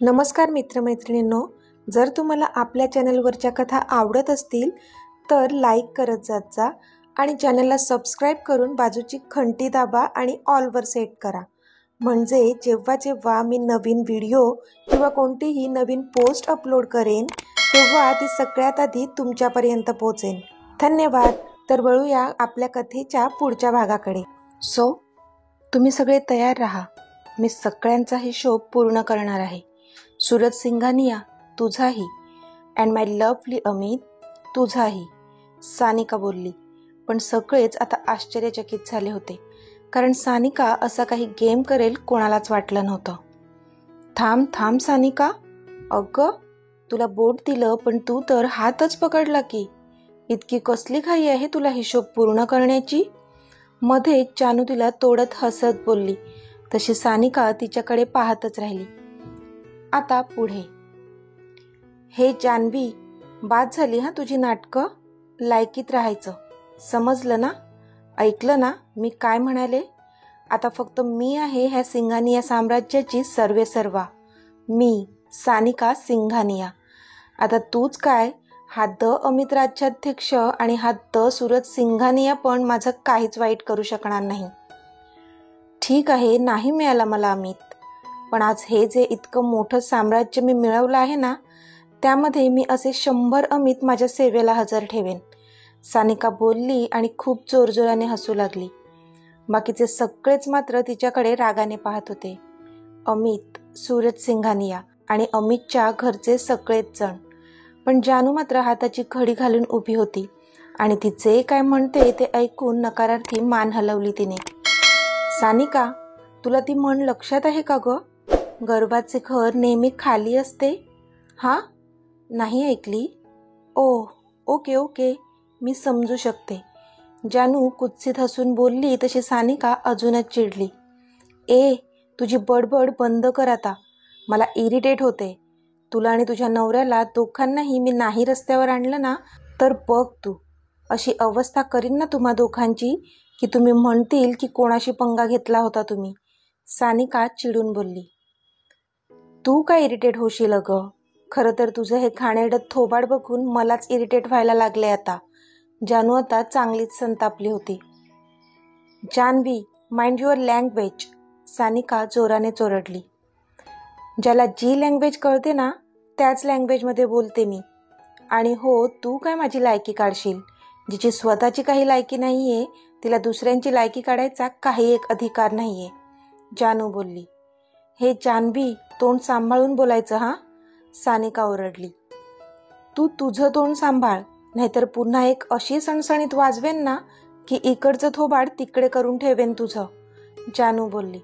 नमस्कार मित्रमैत्रिणींनो, जर तुम्हाला आपल्या चॅनलवरच्या कथा आवडत असतील तर लाईक करत जात जा आणि चॅनलला सबस्क्राईब करून बाजूची घंटी दाबा आणि ऑलवर सेट करा, म्हणजे जेव्हा जेव्हा मी नवीन व्हिडिओ किंवा कोणतीही नवीन पोस्ट अपलोड करेन तेव्हा ती सगळ्यात आधी तुमच्यापर्यंत पोहोचेल। धन्यवाद। तर वळूया आपल्या कथेच्या पुढच्या भागाकडे। तुम्ही सगळे तयार राहा, मी सगळ्यांचा हिशोब पूर्ण करणार आहे। सूरज सिंघानिया तुझाही, अँड माय लवली अमित तुझाही, सानिका बोलली। पण सगळेच आता आश्चर्यचकित झाले होते, कारण सानिका असा काही गेम करेल कोणालाच वाटलं नव्हतं। थांब थांब सानिका, अगं तुला बोट दिलं पण तू तर हातच पकडला की, इतकी कसली घाई आहे तुला हिशोब पूर्ण करण्याची? मध्ये जानू तिला तोडत हसत बोलली, तशी सानिका तिच्याकडे पाहतच राहिली। आता पुढे। हे जानवी, बाद झाली हा तुझी नाटकं, लायकीत राहायचं, समजलं ना? ऐकलं ना मी काय म्हणाले? आता फक्त मी आहे ह्या सिंघानिया साम्राज्याची सर्वेसर्वा, मी सानिका सिंघानिया। आता तूच काय, हा द अमित राज्याध्यक्ष आणि हा द सूरज सिंघानिया पण माझं काहीच वाईट करू शकणार नाही। ठीक आहे, नाही मिळाला मला अमित, पण आज हे जे इतकं मोठं साम्राज्य मी मिळवलं आहे ना, त्यामध्ये मी असे 100 अमित माझ्या सेवेला हजर ठेवेन, सानिका बोलली आणि खूप जोरजोराने हसू लागली। बाकीचे सगळेच मात्र तिच्याकडे रागाने पाहत होते। अमित, सूरज सिंघानिया आणि अमितच्या घरचे सगळेच जण। पण जानू मात्र हाताची घडी घालून उभी होती आणि ती जे काय म्हणते ते ऐकून नकारार्थी मान हलवली तिने। सानिका, तुला ती म्हण लक्षात आहे का ग? गर्वाचे घर नेहमी खाली असते। हा, नाही ऐकली? ओके ओके, मी समजू शकते, जानू कुत्सित हसून बोलली, तशी सानिका अजूनच चिडली। तुझी बडबड बंद कर आता, मला इरिटेट होते। तुला आणि तुझ्या नवऱ्याला दोघांनाही मी नाही रस्त्यावर आणलं ना, तर बघ तू, अशी अवस्था करीन ना तुम्हा दोघांची की तुम्ही म्हणतील की कोणाशी पंगा घेतला होता तुम्ही, सानिका चिडून बोलली। तू काय इरिटेट होशील अगं? खरं तर तुझं हे घाणेरडं थोबाड बघून मलाच इरिटेट व्हायला लागले आता, जानू आता चांगलीच संतापली होती। Janhavi, mind your language, Sanika जोराने चोरडली। ज्याला जी लँग्वेज कळते ना त्याच लँग्वेजमध्ये बोलते मी, आणि हो, तू काय माझी लायकी काढशील? जिची स्वतःची काही लायकी नाहीये तिला दुसऱ्यांची लायकी काढायचा काही एक अधिकार नाहीये, जानू बोलली। हे जानवी, तोंड सांभाळून बोलायचं हा, सानिका ओरडली। तू तुझं तोंड सांभाळ, नाहीतर पुन्हा एक अशी सणसणीत वाजवेन ना की इकडचं थोबाड तिकडे करून ठेवेन तुझं, जानू बोलली।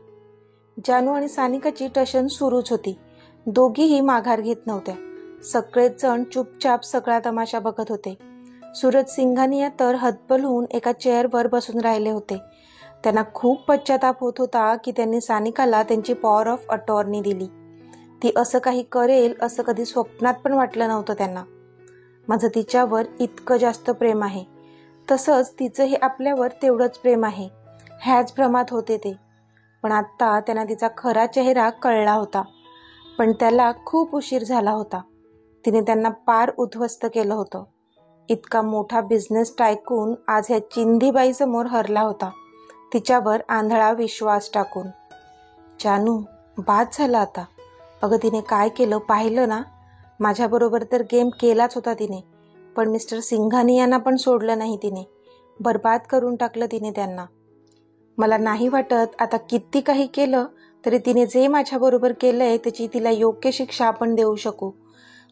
जानू आणि सानिकाची टशन सुरूच होती, दोघीही माघार घेत नव्हत्या। सगळेच जण चुपचाप सगळा तमाशा बघत होते। सूरज सिंघानिया तर हतबल होऊन एका चेअरवर बसून राहिले होते। त्यांना खूप पश्चाताप होत होता की त्यांनी सानिकाला त्यांची पॉवर ऑफ अटॉर्नी दिली। ती असं काही करेल असं कधी स्वप्नात पण वाटलं नव्हतं त्यांना। माझं तिच्यावर इतकं जास्त प्रेम आहे, तसंच तिचंही आपल्यावर तेवढंच प्रेम आहे, ह्याच भ्रमात होते ते। पण आत्ता त्यांना तिचा खरा चेहरा कळला होता, पण त्याला खूप उशीर झाला होता। तिने त्यांना पार उद्ध्वस्त केलं होतं। इतका मोठा बिझनेस टायकून आज ह्या चिंधीबाईसमोर हरला होता, तिच्यावर आंधळा विश्वास टाकून। जानू, बाद झाला आता। अगं तिने काय केलं पाहिलं ना? माझ्याबरोबर तर गेम केलाच होता तिने, पण मिस्टर सिंघानियांना पण सोडलं नाही तिने, बर्बाद करून टाकलं तिने त्यांना। मला नाही वाटत आता किती काही केलं तरी तिने जे माझ्याबरोबर केलंय त्याची तिला योग्य शिक्षा आपण देऊ शकू,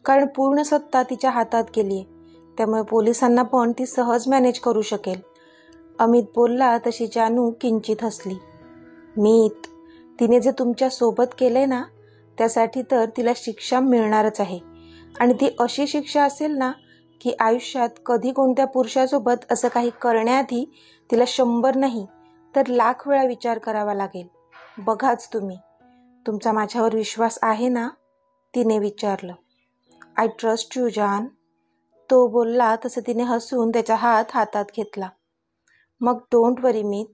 कारण पूर्ण सत्ता तिच्या हातात गेलीये, त्यामुळे पोलिसांना पण ती सहज मॅनेज करू शकेल, अमित बोलला, तशी जानू किंचित हसली। मीत, तिने जे तुमच्या सोबत केलंय ना त्यासाठी तर तिला शिक्षा मिळणारच आहे, आणि ती अशी शिक्षा असेल ना की आयुष्यात कधी कोणत्या पुरुषासोबत असं काही करण्याआधी तिला 100 नाही तर लाख वेळा विचार करावा लागेल। बघाच तुम्ही, तुमचा माझ्यावर विश्वास आहे ना? तिने विचारलं। आय ट्रस्ट यू जान, तो बोलला, तसं तिने हसून त्याचा हात हातात घेतला। मग डोंट वरी मीत,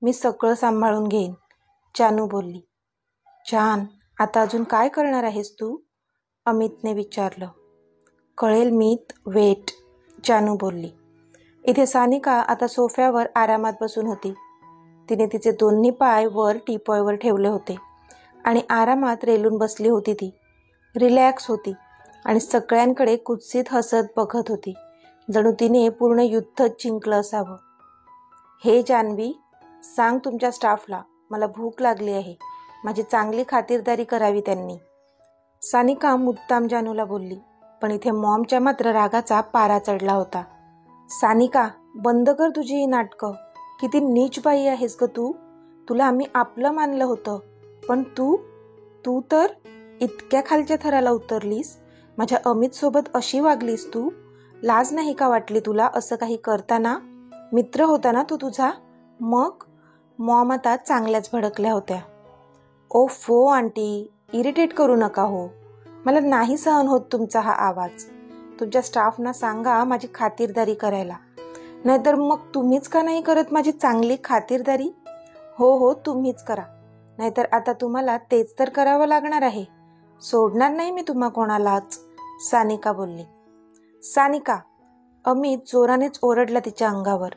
मी सगळं सांभाळून घेईन, जानू बोलली। जान, आता अजून काय करणार आहेस तू? अमितने विचारलं. कळेल मीत, वेट, जानू बोलली. इथे सानिका आता सोफ्यावर आरामात बसून होती. तिने तिचे दोन्ही पाय वर टीपॉयवर ठेवले होते आणि आरामात रेलून बसली होती. ती रिलॅक्स होती आणि सगळ्यांकडे कुत्सित हसत बघत होती, जणू तिने पूर्ण युद्ध जिंकलं असावं. हे जान्हवी, सांग तुमच्या स्टाफला मला भूक लागली आहे, माझी चांगली खातिरदारी करावी त्यांनी. सानिका मुद्दाम जानूला बोलली, पण इथे मॉमच्या मात्र रागाचा पारा चढला होता. सानिका, बंद कर तुझी ही नाटकं. किती नीच बाई आहेस ग तू. तुला आम्ही आपलं मानलं होतं, पण तू तर इतक्या खालच्या थराला उतरलीस. माझ्या अमितसोबत अशी वागलीस तू. लाज नाही का वाटली तुला असं काही करताना? मित्र होता ना तो तुझा. मग मॉम आता चांगल्याच भडकल्या होत्या. ओफो आंटी, इरिटेट करू नका हो. मला नाही सहन होत तुमचा हा आवाज. तुमच्या स्टाफना सांगा माझी खातिरदारी करायला. नाहीतर मग तुम्हीच का नाही करत माझी चांगली खातिरदारी? हो तुम्हीच करा. नाहीतर आता तुम्हाला तेच तर करावं लागणार आहे. सोडणार नाही मी तुम्हा कोणालाच, सानिका बोलली. सानिका, अमित जोरानेच ओरडला तिच्या अंगावर.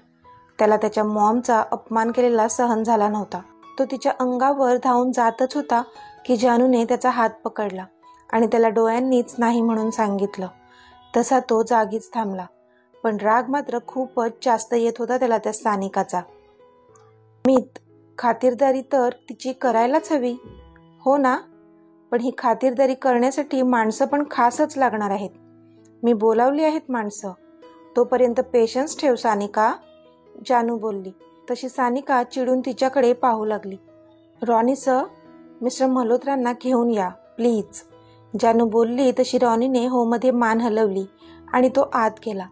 त्याला त्याच्या मॉमचा अपमान केलेला सहन झाला नव्हता. तो तिच्या अंगावर धावून जातच होता की जानूने त्याचा हात पकडला आणि त्याला डोळ्यांनीच नाही म्हणून सांगितलं. तसा तो जागीच थांबला, पण राग मात्र खूपच जास्त येत होता त्याला त्या सानिकाचा. अमित, खातिरदारी तर तिची करायलाच हवी, हो ना? पण ही खातिरदारी करण्यासाठी माणसं पण खासच लागणार आहेत. मी बोलावली आहेत माणसं. तोपर्यंत पेशन्स ठेव सानिका, जानू बोलली. तशी सानिका चिडून तिच्याकडे पाहू लागली. रॉनी सर, मिस्टर मल्होत्रांना घेऊन या प्लीज, जानू बोलली. तशी रॉनीने होमध्ये मान हलवली आणि तो आत गेला.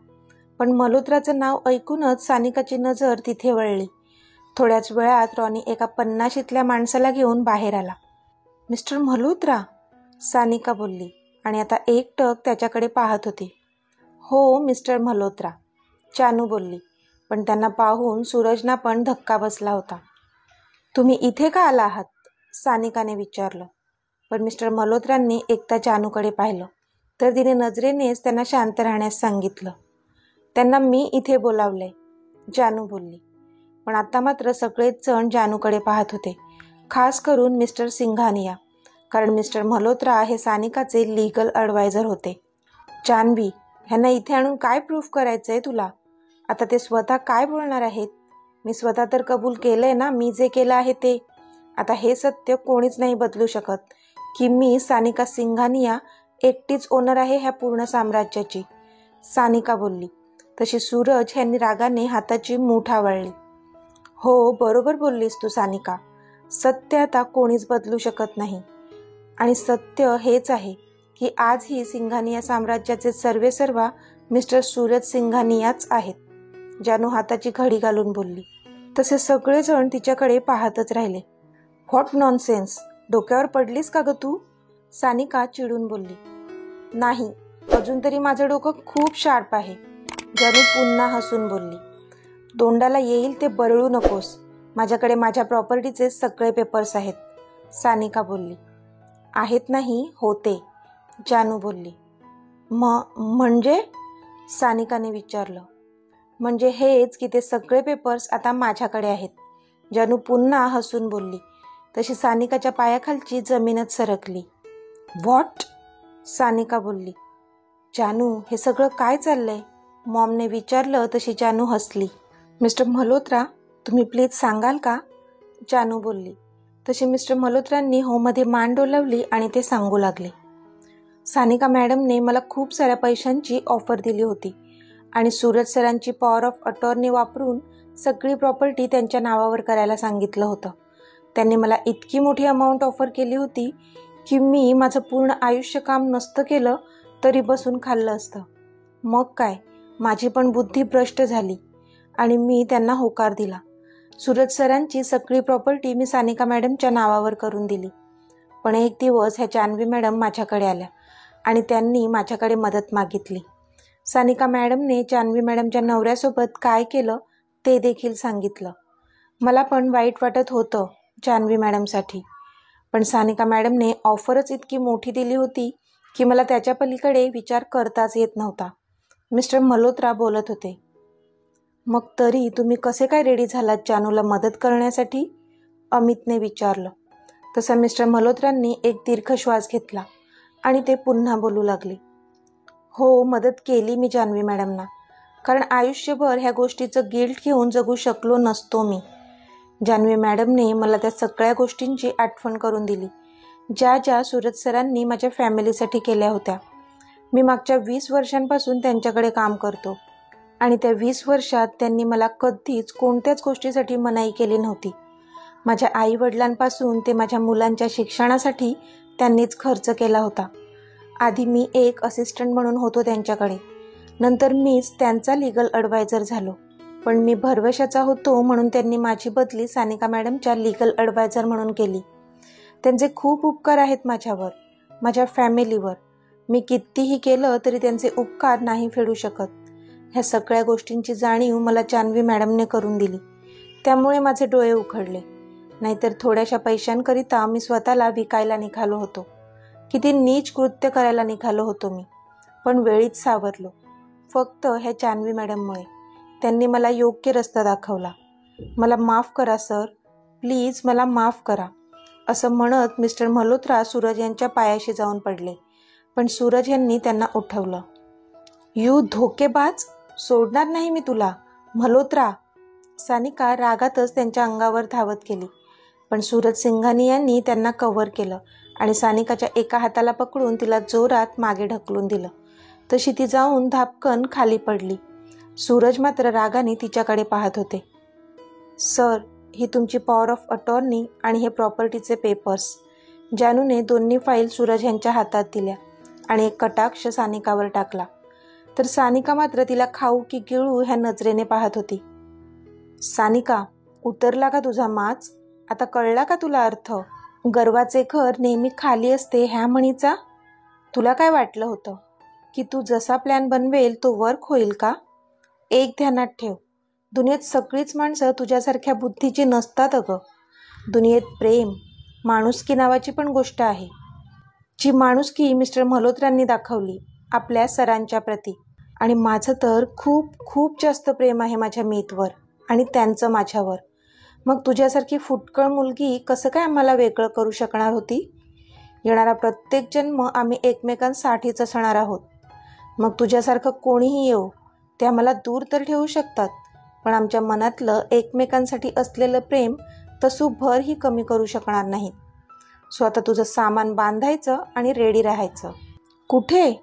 पण मल्होत्राचं नाव ऐकूनच सानिकाची नजर तिथे वळली. थोड्याच वेळात रॉनी एका 50शीतल्या माणसाला घेऊन बाहेर आला. मिस्टर मल्होत्रा, सानिका बोलली आणि आता एकटक त्याच्याकडे पाहत होती. हो मिस्टर मल्होत्रा, जानू बोलली. पण त्यांना पाहून सूरजना पण धक्का बसला होता. तुम्ही इथे का आला आहात? सानिकाने विचारलं. पण मिस्टर मल्होत्रांनी एकदा जानूकडे पाहिलं तर तिने नजरेनेच त्यांना शांत राहण्यास सांगितलं. त्यांना मी इथे बोलावलंय, जानू बोलली. पण आता मात्र सगळेच जण जानूकडे पाहत होते, खास करून मिस्टर सिंघानिया, कारण मिस्टर मल्होत्रा हे सानिकाचे लीगल ॲडवायझर होते. जान्हवी, ह्यांना इथे आणून काय प्रूफ करायचंय तुला? आता ते स्वतः काय बोलणार आहेत? मी स्वतः तर कबूल केलंय ना मी जे केलं आहे ते. आता हे सत्य कोणीच नाही बदलू शकत की मी सानिका सिंघानिया एकटीच ओनर आहे ह्या पूर्ण साम्राज्याची, सानिका बोलली. तशी सूरज ह्यांनी रागाने हाताची मूठ आवळली. हो बरोबर बोललीस तू सानिका. सत्य आता कोणीच बदलू शकत नाही आणि सत्य हेच आहे की आज ही सिंघानिया साम्राज्याचे सर्वेसर्वा मिस्टर सूरज सिंघानियाच आहेत, जानू हाताची घडी घालून बोलली. तसे सगळेजण तिच्याकडे पाहतच राहिले. व्हॉट नॉनसेन्स, डोक्यावर पडलीस का ग तू? सानिका चिडून बोलली. नाही, अजून तरी माझं डोकं खूप शार्प आहे, जानू पुन्हा हसून बोलली. तोंडाला येईल ते बरळू नकोस. माझ्याकडे माझ्या प्रॉपर्टीचे सगळे पेपर्स आहेत, सानिका बोलली. आहेत नाही, होते, जानू बोलली. म्हणजे? सानिकाने विचारलं. म्हणजे हेच की ते सगळे पेपर्स आता माझ्याकडे आहेत, जानू पुन्हा हसून बोलली. तशी सानिकाच्या पायाखालची जमीनच सरकली. व्हॉट? सानिका बोलली. जानू, हे सगळं काय चाललंय? मॉमने विचारलं. तशी जानू हसली. मिस्टर मल्होत्रा, तुम्ही प्लीज सांगाल का? जानू बोलली. तशी मिस्टर मल्होत्रांनी होमध्ये मान डोलावली आणि ते सांगू लागले. सानिका मॅडमने मला खूप साऱ्या पैशांची ऑफर दिली होती आणि सूरज सरांची पॉवर ऑफ अटॉर्नी वापरून सगळी प्रॉपर्टी त्यांच्या नावावर करायला सांगितलं होतं. त्यांनी मला इतकी मोठी अमाऊंट ऑफर केली होती की मी माझं पूर्ण आयुष्य काम नसतं केलं तरी बसून खाल्लं असतं. मग काय, माझी पण बुद्धी भ्रष्ट झाली आणि मी त्यांना होकार दिला. सूरज सरांची सगळी प्रॉपर्टी मी सानिका मॅडमच्या नावावर करून दिली. पण एक दिवस ह्या जान्हवी मॅडम माझ्याकडे आल्या आणि त्यांनी माझ्याकडे मदत मागितली. सानिका मॅडमने जान्हवी मॅडमच्या नवऱ्यासोबत काय केलं ते देखील सांगितलं. मला पण वाईट वाटत होतं जान्हवी मॅडमसाठी, पण सानिका मॅडमने ऑफरच इतकी मोठी दिली होती की मला त्याच्या पलीकडे विचार करताच येत नव्हता. मिस्टर मल्होत्रा बोलत होते. मग तरी तुम्ही कसे काय रेडी झालात जानूला मदत करण्यासाठी? अमितने विचारलं. तसा मिस्टर मल्होत्रांनी एक दीर्घ श्वास घेतला आणि ते पुन्हा बोलू लागले. हो, मदत केली मी जान्हवी मॅडमना, कारण आयुष्यभर ह्या गोष्टीचं गिल्ट घेऊन जगू शकलो नसतो मी. जान्हवी मॅडमने मला त्या सगळ्या गोष्टींची आठवण करून दिली, ज्या ज्या सूरज सरांनी माझ्या फॅमिलीसाठी केल्या होत्या. मी मागच्या 20 वर्षांपासून त्यांच्याकडे काम करतो आणि त्या 20 वर्षात त्यांनी मला कधीच कोणत्याच गोष्टीसाठी मनाई केली नव्हती. माझ्या आईवडिलांपासून ते माझ्या मुलांच्या शिक्षणासाठी त्यांनीच खर्च केला होता. आधी मी एक असिस्टंट म्हणून होतो त्यांच्याकडे, नंतर मीच त्यांचा लीगल ॲडवायझर झालो. पण मी भरवशाचा होतो म्हणून त्यांनी माझी बदली सानिका मॅडमच्या लीगल ॲडवायझर म्हणून केली. त्यांचे खूप उपकार आहेत माझ्यावर, माझ्या फॅमिलीवर. मी कितीही केलं तरी त्यांचे उपकार नाही फेडू शकत. ह्या सगळ्या गोष्टींची जाणीव मला जान्हवी मॅडमने करून दिली. त्यामुळे माझे डोळे उघडले. नाहीतर थोड्याशा पैशांकरिता मी स्वतःला विकायला निघालो होतो. किती नीच कृत्य करायला निघालो होतो मी, पण वेळीच सावरलो. फक्त ह्या जान्हवी मॅडममुळे. त्यांनी मला योग्य रस्ता दाखवला. मला माफ करा सर, प्लीज मला माफ करा, असं म्हणत मिस्टर मल्होत्रा सूरज यांच्या पायाशी जाऊन पडले. पण सूरज यांनी त्यांना उठवलं. यू धोकेबाज, सोडणार नाही मी तुला मल्होत्रा. सानिका रागातच त्यांच्या अंगावर धावत गेली, पण सूरज सिंघानी यांनी त्यांना कव्हर केलं आणि सानिकाच्या एका हाताला पकडून तिला जोरात मागे ढकलून दिलं. तशी ती जाऊन धापकन खाली पडली. सूरज मात्र रागाने तिच्याकडे पाहत होते. सर, ही तुमची पॉवर ऑफ अटॉर्नी आणि हे प्रॉपर्टीचे पेपर्स. जानूने दोन्ही फाईल सूरज यांच्या हातात दिल्या आणि एक कटाक्ष सानिकावर टाकला. तर सानिका मात्र तिला खाऊ की गिळू ह्या नजरेने पाहत होती. सानिका, उतरला का तुझा माच? आता कळला का तुला अर्थ? गर्वाचे घर नेहमी खाली असते ह्या म्हणीचा. तुला काय वाटलं होतं की तू जसा प्लॅन बनवेल तो वर्क होईल का? एक ध्यानात ठेव, दुनियेत सगळीच माणसं तुझ्यासारख्या बुद्धीची नसतात अगं. दुनियेत प्रेम, माणुसकी नावाची पण गोष्ट आहे, जी माणुसकी मिस्टर मल्होत्रांनी दाखवली आपल्या सरांच्या प्रती. आणि माझं तर खूप खूप जास्त प्रेम आहे माझ्या मीतवर आणि त्यांचं माझ्यावर. मग तुझ्यासारखी फुटकळ मुलगी कसं काय आम्हाला वेगळं करू शकणार होती? येणारा प्रत्येक जन्म आम्ही एकमेकांसाठीच असणार आहोत. मग तुझ्यासारखं कोणीही येऊ, ते आम्हाला दूर तर ठेवू शकतात, पण आमच्या मनातलं एकमेकांसाठी असलेलं प्रेम तसूभरही कमी करू शकणार नाहीत. सो आता तुझं सामान बांधायचं आणि रेडी राहायचं. कुठे?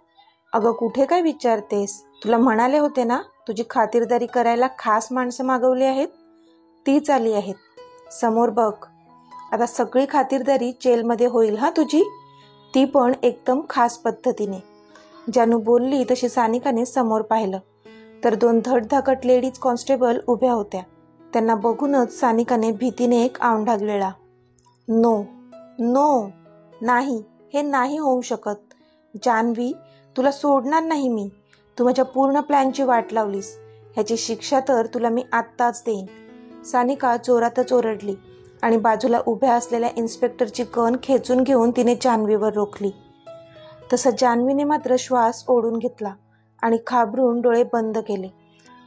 अगं कुठे काय विचारतेस? तुला म्हणाले होते ना तुझी खातिरदारी करायला खास माणसं मागवली आहेत, तीच आली आहेत. समोर बघ. आता सगळी खातिरदारी जेलमध्ये होईल हा तुझी, ती पण एकदम खास पद्धतीने. जानू बोलली तशी सानिकाने समोर पाहिलं तर 2 धडधाकट लेडीज कॉन्स्टेबल उभ्या होत्या. त्यांना बघूनच सानिकाने भीतीने एक आवंढा गिळला. नो नो, नाही, हे नाही होऊ शकत. जान्हवी, तुला सोडणार नाही मी. तू माझ्या पूर्ण प्लॅनची वाट लावलीस, ह्याची शिक्षा तर तुला मी आत्ताच देईन. सानिका जोरातच ओरडली आणि बाजूला उभ्या असलेल्या इन्स्पेक्टरची गन खेचून घेऊन तिने जान्हवीवर रोखली. तसं जान्हवीने मात्र श्वास ओढून घेतला आणि घाबरून डोळे बंद केले,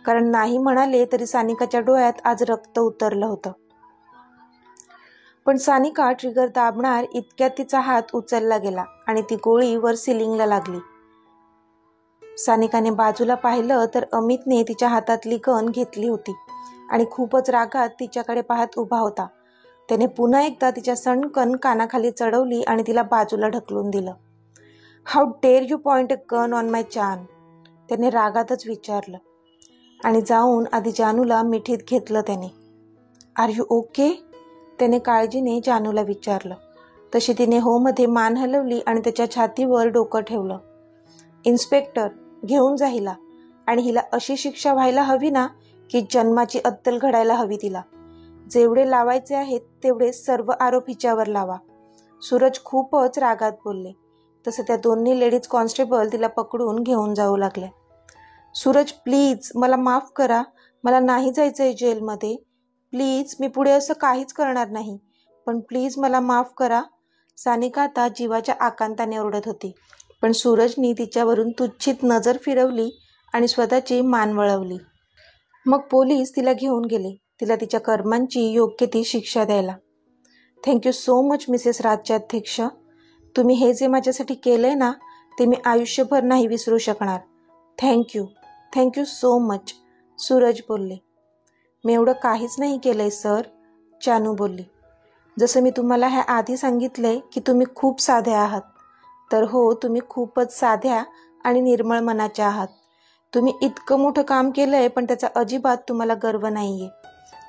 कारण नाही म्हणाले तरी सानिकाच्या डोळ्यात आज रक्त उतरलं होतं. पण सानिका ट्रिगर दाबणार इतक्यात तिचा हात उचलला गेला आणि ती गोळी वर सिलिंगला लागली. सानिकाने बाजूला पाहिलं तर अमितने तिच्या हातातली गन घेतली होती आणि खूपच रागात तिच्याकडे पाहत उभा होता. त्याने पुन्हा एकदा तिच्या सणकन कानाखाली चढवली आणि तिला बाजूला ढकलून दिलं. How dare you point a gun on my जान, त्याने रागातच विचारलं आणि जाऊन आधी जानूला मिठीत घेतलं त्याने. आर यू ओके, त्याने काळजीने जानूला विचारलं. तशी तिने हो मध्ये मान हलवली आणि त्याच्या छातीवर डोकं ठेवलं. इन्स्पेक्टर, घेऊन जा हिला, आणि हिला अशी शिक्षा व्हायला हवी ना की जन्माची अद्दल घडायला हवी तिला. जेवढे लावायचे आहेत तेवढे सर्व आरोप हिच्यावर लावा. सूरज खूपच रागात बोलले. तसं त्या दोन्ही लेडीज कॉन्स्टेबल तिला पकडून घेऊन जाऊ लागल्या. सूरज प्लीज मला माफ करा, मला नाही जायचंय जेलमध्ये. प्लीज, मी पुढे असं काहीच करणार नाही, पण प्लीज मला माफ करा. सानिका आता जीवाच्या आकांताने ओरडत होती, पण सूरजनी तिच्यावरून तुच्छित नजर फिरवली आणि स्वतःची मान वळवली. मग पोलीस तिला घेऊन गेले, तिला तिच्या कर्मांची योग्य ती शिक्षा द्यायला. Thank you so much missus Rajyadhyaksha. तुम्ही हे जे माझ्यासाठी केलंय ना, ते मी आयुष्यभर नाही विसरू शकणार. थँक्यू सो मच, सूरज बोलले. मी एवढं काहीच नाही केलंय सर, जानू बोलली. जसं मी तुम्हाला ह्या आधी सांगितलंय की तुम्ही खूप साध्या आहात. तर हो, तुम्ही खूपच साध्या आणि निर्मळ मनाच्या आहात. तुम्ही इतकं मोठं काम केलंय, पण त्याचा अजिबात तुम्हाला गर्व नाहीये.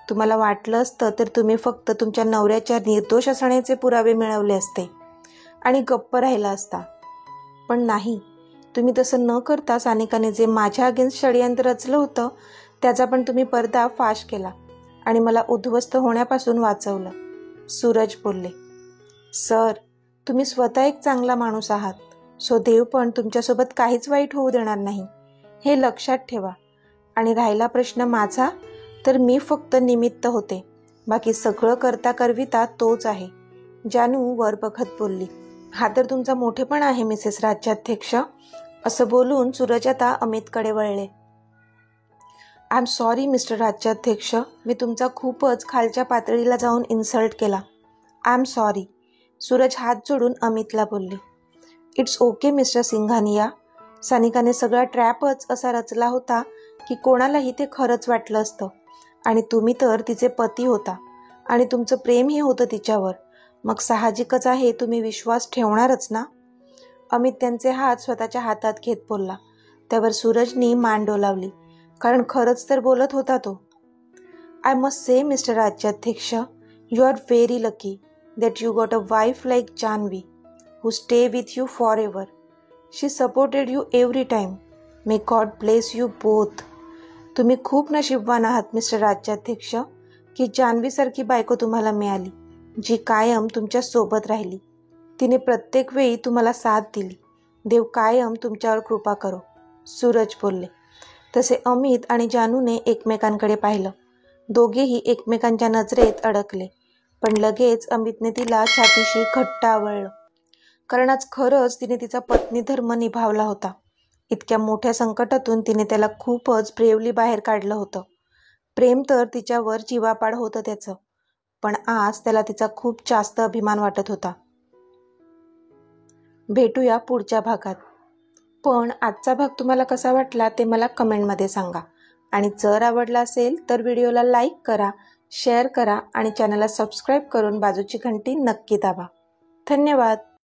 तुम्हाला वाटलं असतं तर तुम्ही फक्त तुमच्या नवऱ्याच्या निर्दोष असण्याचे पुरावे मिळवले असते आणि गप्प राहिला असता. पण नाही, तुम्ही तसं न करता सानिकाने जे माझ्या अगेन्स्ट षडयंत्र रचलं होतं त्याचा पण तुम्ही पर्दा फाश केला आणि मला उद्ध्वस्त होण्यापासून वाचवलं, सूरज बोलले. सर, तुम्ही स्वतः एक चांगला माणूस आहात, सो देव पण तुमच्यासोबत काहीच वाईट होऊ देणार नाही, हे लक्षात ठेवा. आणि राहिला प्रश्न माझा, तर मी फक्त निमित्त होते, बाकी सगळं करता करविता तोच आहे, जानू वर बघत बोलली. हा तर तुमचा मोठेपणा आहे मिसेस राज्याध्यक्ष, असं बोलून सूरज आता अमितकडे वळले. आय एम सॉरी मिस्टर राज्याध्यक्ष, मी तुमचा खूपच खालच्या पातळीला जाऊन इन्सल्ट केला. आय एम सॉरी, सूरज हात जोडून अमितला बोलले. It's okay mister Singhania. सानिकाने सगळा ट्रॅपच असा रचला होता की कोणालाही ते खरंच वाटलं असतं. आणि तुम्ही तर तिचे पती होता आणि तुमचं प्रेमही होतं तिच्यावर, मग साहजिकच आहे तुम्ही विश्वास ठेवणारच ना. अमित त्यांचे हात स्वतःच्या हातात घेत बोलला. त्यावर सूरजनी मान डोलावली, कारण खरंच तर बोलत होता तो. I must say mister Rajyadhyaksha, you are very lucky that you got a wife like Janvi who stay with you forever. She supported you every time. May God bless you both. तुम्ही खूप नशीबवान आहात मिस्टर राज्याध्यक्ष की जान्हवीसारखी बायको तुम्हाला मिळाली, जी कायम तुमच्या सोबत राहिली. तिने प्रत्येक वेळी तुम्हाला साथ दिली. देव कायम तुमच्यावर कृपा करो, सूरज बोलले. तसे अमित आणि जानूने एकमेकांकडे पाहिलं. दोघेही एकमेकांच्या नजरेत अडकले, पण लगेच अमितने तिला छातीशी घट्ट आवळलं, कारण आज खरंच तिने तिचा पत्नी धर्म निभावला होता. इतक्या मोठ्या संकटातून तिने त्याला खूपच ब्रेवली बाहेर काढलं होतं. प्रेम तर तिच्यावर जीवापाड होतं त्याचं, पण आज त्याला तिचा खूप जास्त अभिमान वाटत होता. भेटूया पुढच्या भागात. पण आजचा भाग तुम्हाला कसा वाटला ते मला कमेंटमध्ये सांगा. आणि जर आवडला असेल तर व्हिडिओला लाईक करा, शेअर करा आणि चॅनलला सबस्क्राईब करून बाजूची घंटी नक्की दाबा. धन्यवाद.